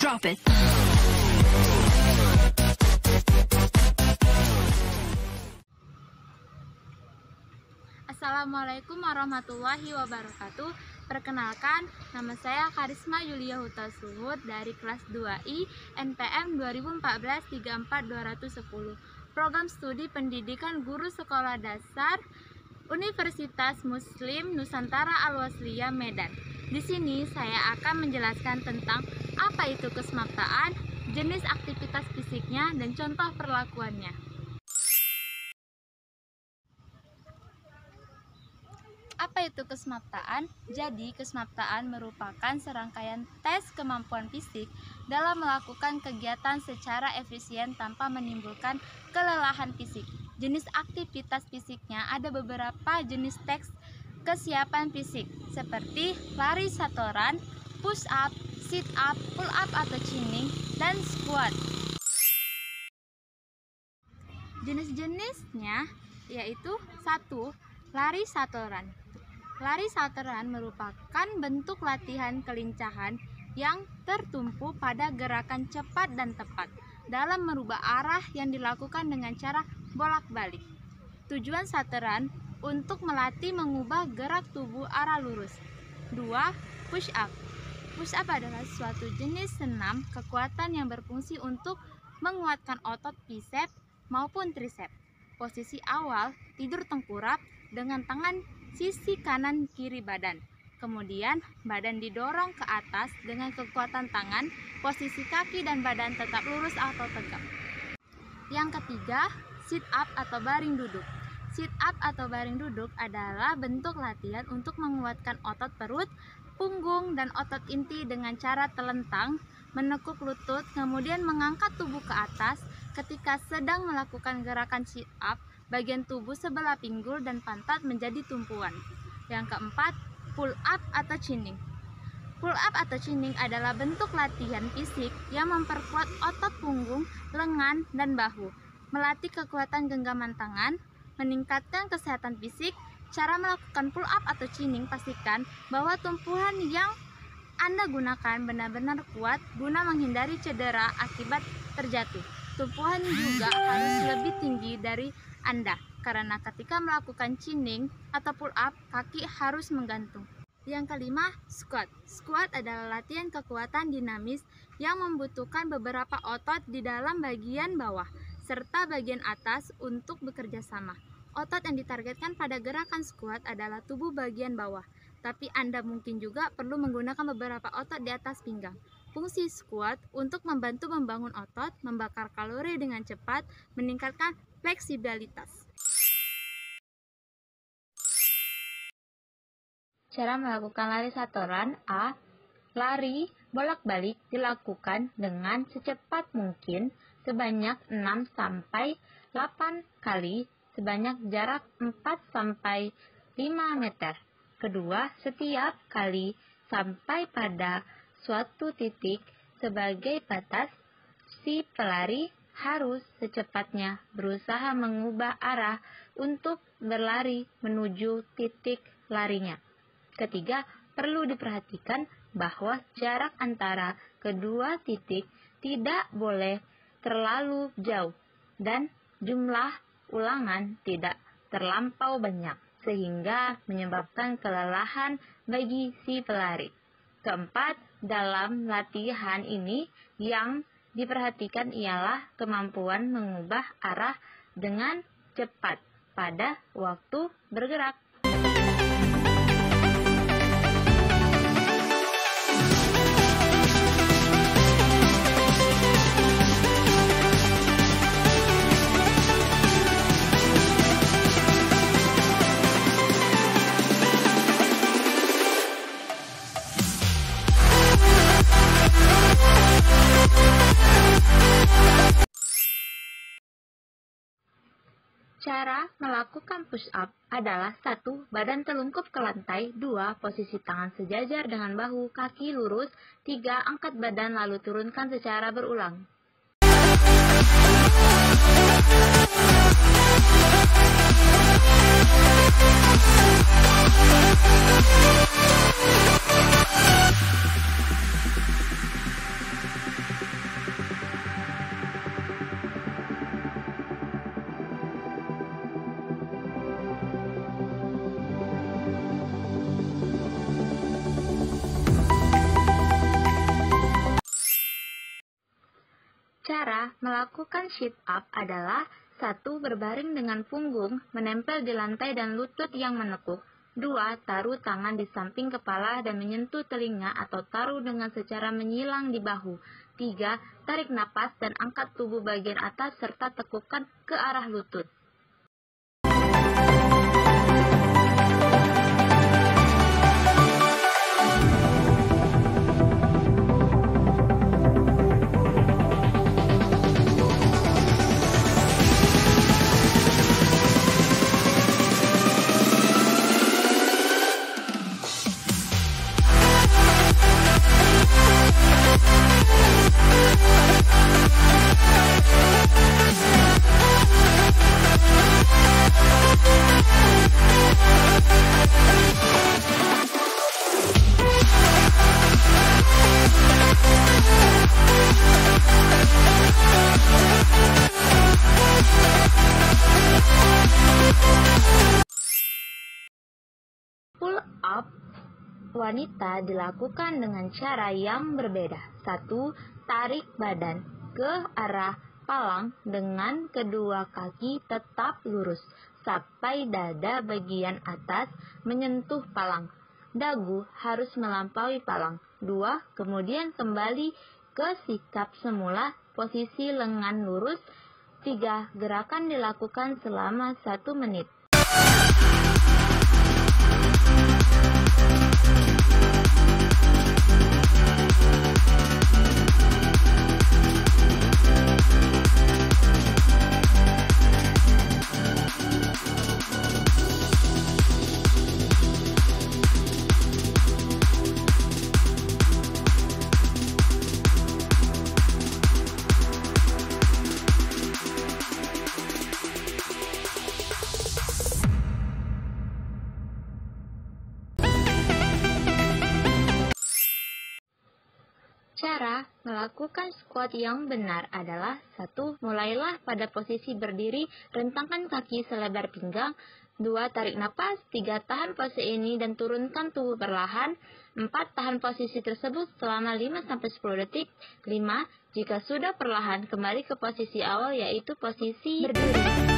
Drop it. Assalamualaikum warahmatullahi wabarakatuh. Perkenalkan, nama saya Karisma Yulia Huta Suhud dari kelas 2I NPM 2014-34210, Program Studi Pendidikan Guru Sekolah Dasar Universitas Muslim Nusantara Al-Wasliyah Medan. Di sini saya akan menjelaskan tentang apa itu kesemaptaan, jenis aktivitas fisiknya, dan contoh perlakuannya. Apa itu kesemaptaan? Jadi, kesemaptaan merupakan serangkaian tes kemampuan fisik dalam melakukan kegiatan secara efisien tanpa menimbulkan kelelahan fisik. Jenis aktivitas fisiknya ada beberapa jenis tes kesiapan fisik, seperti lari satoran, push up, sit up, pull up atau chinning, dan squat. Jenis-jenisnya yaitu 1. Lari satoran. Lari satoran merupakan bentuk latihan kelincahan yang tertumpu pada gerakan cepat dan tepat dalam merubah arah yang dilakukan dengan cara bolak-balik. Tujuan satoran untuk melatih mengubah gerak tubuh arah lurus. 2. Push up. Push up adalah suatu jenis senam kekuatan yang berfungsi untuk menguatkan otot bicep maupun tricep. Posisi awal, tidur tengkurap dengan tangan sisi kanan kiri badan. Kemudian badan didorong ke atas dengan kekuatan tangan, posisi kaki dan badan tetap lurus atau tegak. Yang ketiga, sit up atau baring duduk. Sit up atau baring duduk adalah bentuk latihan untuk menguatkan otot perut, punggung, dan otot inti dengan cara telentang, menekuk lutut, kemudian mengangkat tubuh ke atas. Ketika sedang melakukan gerakan sit up, bagian tubuh sebelah pinggul dan pantat menjadi tumpuan. Yang keempat, pull up atau chinning. Pull up atau chinning adalah bentuk latihan fisik yang memperkuat otot punggung, lengan, dan bahu, melatih kekuatan genggaman tangan, meningkatkan kesehatan fisik. Cara melakukan pull up atau chinning, pastikan bahwa tumpuan yang Anda gunakan benar-benar kuat guna menghindari cedera akibat terjatuh. Tumpuan juga harus lebih tinggi dari Anda, karena ketika melakukan chinning atau pull up, kaki harus menggantung. Yang kelima, squat. Squat adalah latihan kekuatan dinamis yang membutuhkan beberapa otot di dalam bagian bawah serta bagian atas untuk bekerja sama. Otot yang ditargetkan pada gerakan squat adalah tubuh bagian bawah, tapi Anda mungkin juga perlu menggunakan beberapa otot di atas pinggang. Fungsi squat untuk membantu membangun otot, membakar kalori dengan cepat, meningkatkan fleksibilitas. Cara melakukan lari satoran. A. Lari bolak-balik dilakukan dengan secepat mungkin sebanyak 6-8 kali sebanyak jarak 4-5 meter. Kedua, setiap kali sampai pada suatu titik sebagai batas, si pelari harus secepatnya berusaha mengubah arah untuk berlari menuju titik larinya. Ketiga, perlu diperhatikan bahwa jarak antara kedua titik tidak boleh terlalu jauh dan jumlah ulangan tidak terlampau banyak sehingga menyebabkan kelelahan bagi si pelari. Keempat, dalam latihan ini yang diperhatikan ialah kemampuan mengubah arah dengan cepat pada waktu bergerak. Cara melakukan push up adalah 1. Badan telungkup ke lantai. 2. Posisi tangan sejajar dengan bahu, kaki lurus. 3. Angkat badan lalu turunkan secara berulang. Cara melakukan sit up adalah 1. Berbaring dengan punggung menempel di lantai dan lutut yang menekuk. 2. Taruh tangan di samping kepala dan menyentuh telinga atau taruh dengan secara menyilang di bahu. 3. Tarik napas dan angkat tubuh bagian atas serta tekukan ke arah lutut. Pull up wanita dilakukan dengan cara yang berbeda. 1. Tarik badan ke arah palang dengan kedua kaki tetap lurus sampai dada bagian atas menyentuh palang. Dagu harus melampaui palang. 2. Kemudian kembali ke sikap semula, posisi lengan lurus. 3. Gerakan dilakukan selama 1 menit. Cara melakukan squat yang benar adalah 1. Mulailah pada posisi berdiri, rentangkan kaki selebar pinggang. 2. Tarik napas. 3. Tahan pose ini dan turunkan tubuh perlahan. 4. Tahan posisi tersebut selama 5-10 detik. 5. Jika sudah perlahan, kembali ke posisi awal yaitu posisi berdiri.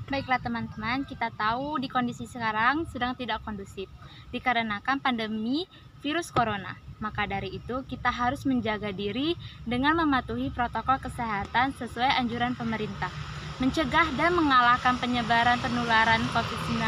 Baiklah teman-teman, kita tahu di kondisi sekarang sedang tidak kondusif dikarenakan pandemi virus corona. Maka dari itu kita harus menjaga diri dengan mematuhi protokol kesehatan sesuai anjuran pemerintah. Mencegah dan mengalahkan penyebaran penularan COVID-19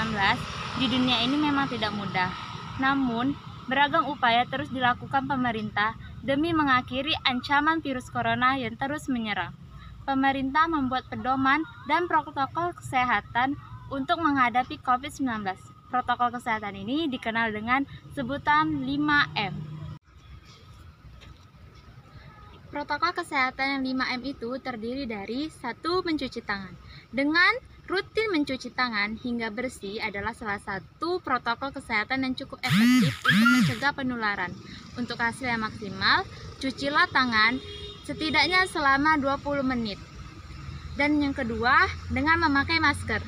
di dunia ini memang tidak mudah. Namun, beragam upaya terus dilakukan pemerintah demi mengakhiri ancaman virus corona yang terus menyerang. Pemerintah membuat pedoman dan protokol kesehatan untuk menghadapi COVID-19. Protokol kesehatan ini dikenal dengan sebutan 5M. Protokol kesehatan yang 5M itu terdiri dari 1. Mencuci tangan. Dengan rutin mencuci tangan hingga bersih adalah salah satu protokol kesehatan yang cukup efektif untuk mencegah penularan. Untuk hasil yang maksimal, cucilah tangan setidaknya selama 20 menit. Dan yang kedua, dengan memakai masker.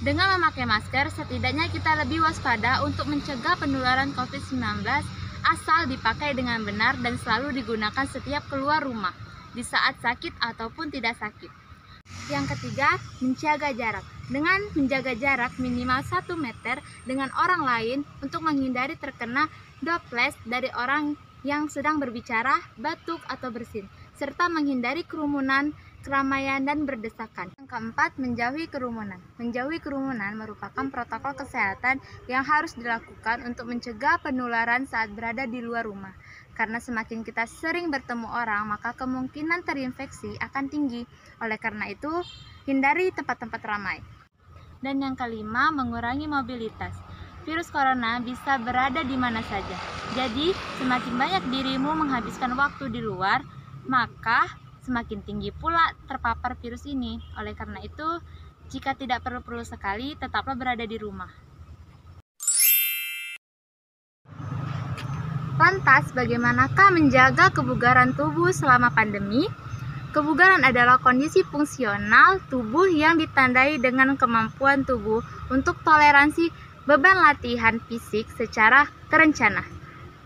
Dengan memakai masker, setidaknya kita lebih waspada untuk mencegah penularan COVID-19 asal dipakai dengan benar dan selalu digunakan setiap keluar rumah, di saat sakit ataupun tidak sakit. Yang ketiga, menjaga jarak. Dengan menjaga jarak minimal 1 meter dengan orang lain untuk menghindari terkena droplet dari orang yang sedang berbicara, batuk, atau bersin, serta menghindari kerumunan, keramaian, dan berdesakan. Yang keempat, menjauhi kerumunan. Menjauhi kerumunan merupakan protokol kesehatan yang harus dilakukan untuk mencegah penularan saat berada di luar rumah. Karena semakin kita sering bertemu orang, maka kemungkinan terinfeksi akan tinggi. Oleh karena itu, hindari tempat-tempat ramai. Dan yang kelima, mengurangi mobilitas. virus corona bisa berada di mana saja. Jadi, semakin banyak dirimu menghabiskan waktu di luar, maka semakin tinggi pula terpapar virus ini. Oleh karena itu, jika tidak perlu-perlu sekali, tetaplah berada di rumah. Lantas, bagaimanakah menjaga kebugaran tubuh selama pandemi? Kebugaran adalah kondisi fungsional tubuh yang ditandai dengan kemampuan tubuh untuk toleransi beban latihan fisik secara terencana.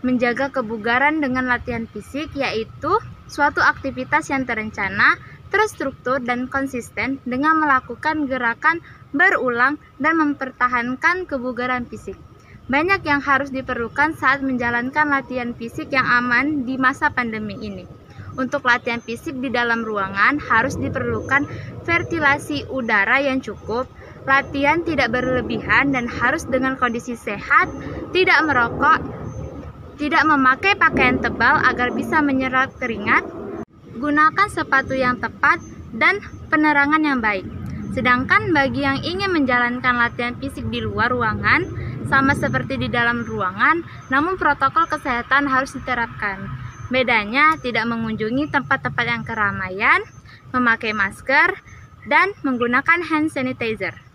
Menjaga kebugaran dengan latihan fisik yaitu suatu aktivitas yang terencana, terstruktur, dan konsisten dengan melakukan gerakan berulang dan mempertahankan kebugaran fisik. Banyak yang harus diperlukan saat menjalankan latihan fisik yang aman di masa pandemi ini. Untuk latihan fisik di dalam ruangan harus diperlukan ventilasi udara yang cukup, latihan tidak berlebihan dan harus dengan kondisi sehat, tidak merokok, tidak memakai pakaian tebal agar bisa menyerap keringat, gunakan sepatu yang tepat, dan penerangan yang baik. Sedangkan bagi yang ingin menjalankan latihan fisik di luar ruangan, sama seperti di dalam ruangan, namun protokol kesehatan harus diterapkan. Bedanya tidak mengunjungi tempat-tempat yang keramaian, memakai masker, dan menggunakan hand sanitizer.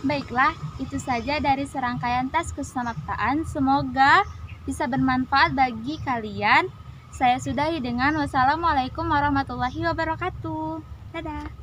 Baiklah, itu saja dari serangkaian tes kesemaktaan. Semoga bisa bermanfaat bagi kalian. Saya sudahi dengan wassalamualaikum warahmatullahi wabarakatuh. Dadah.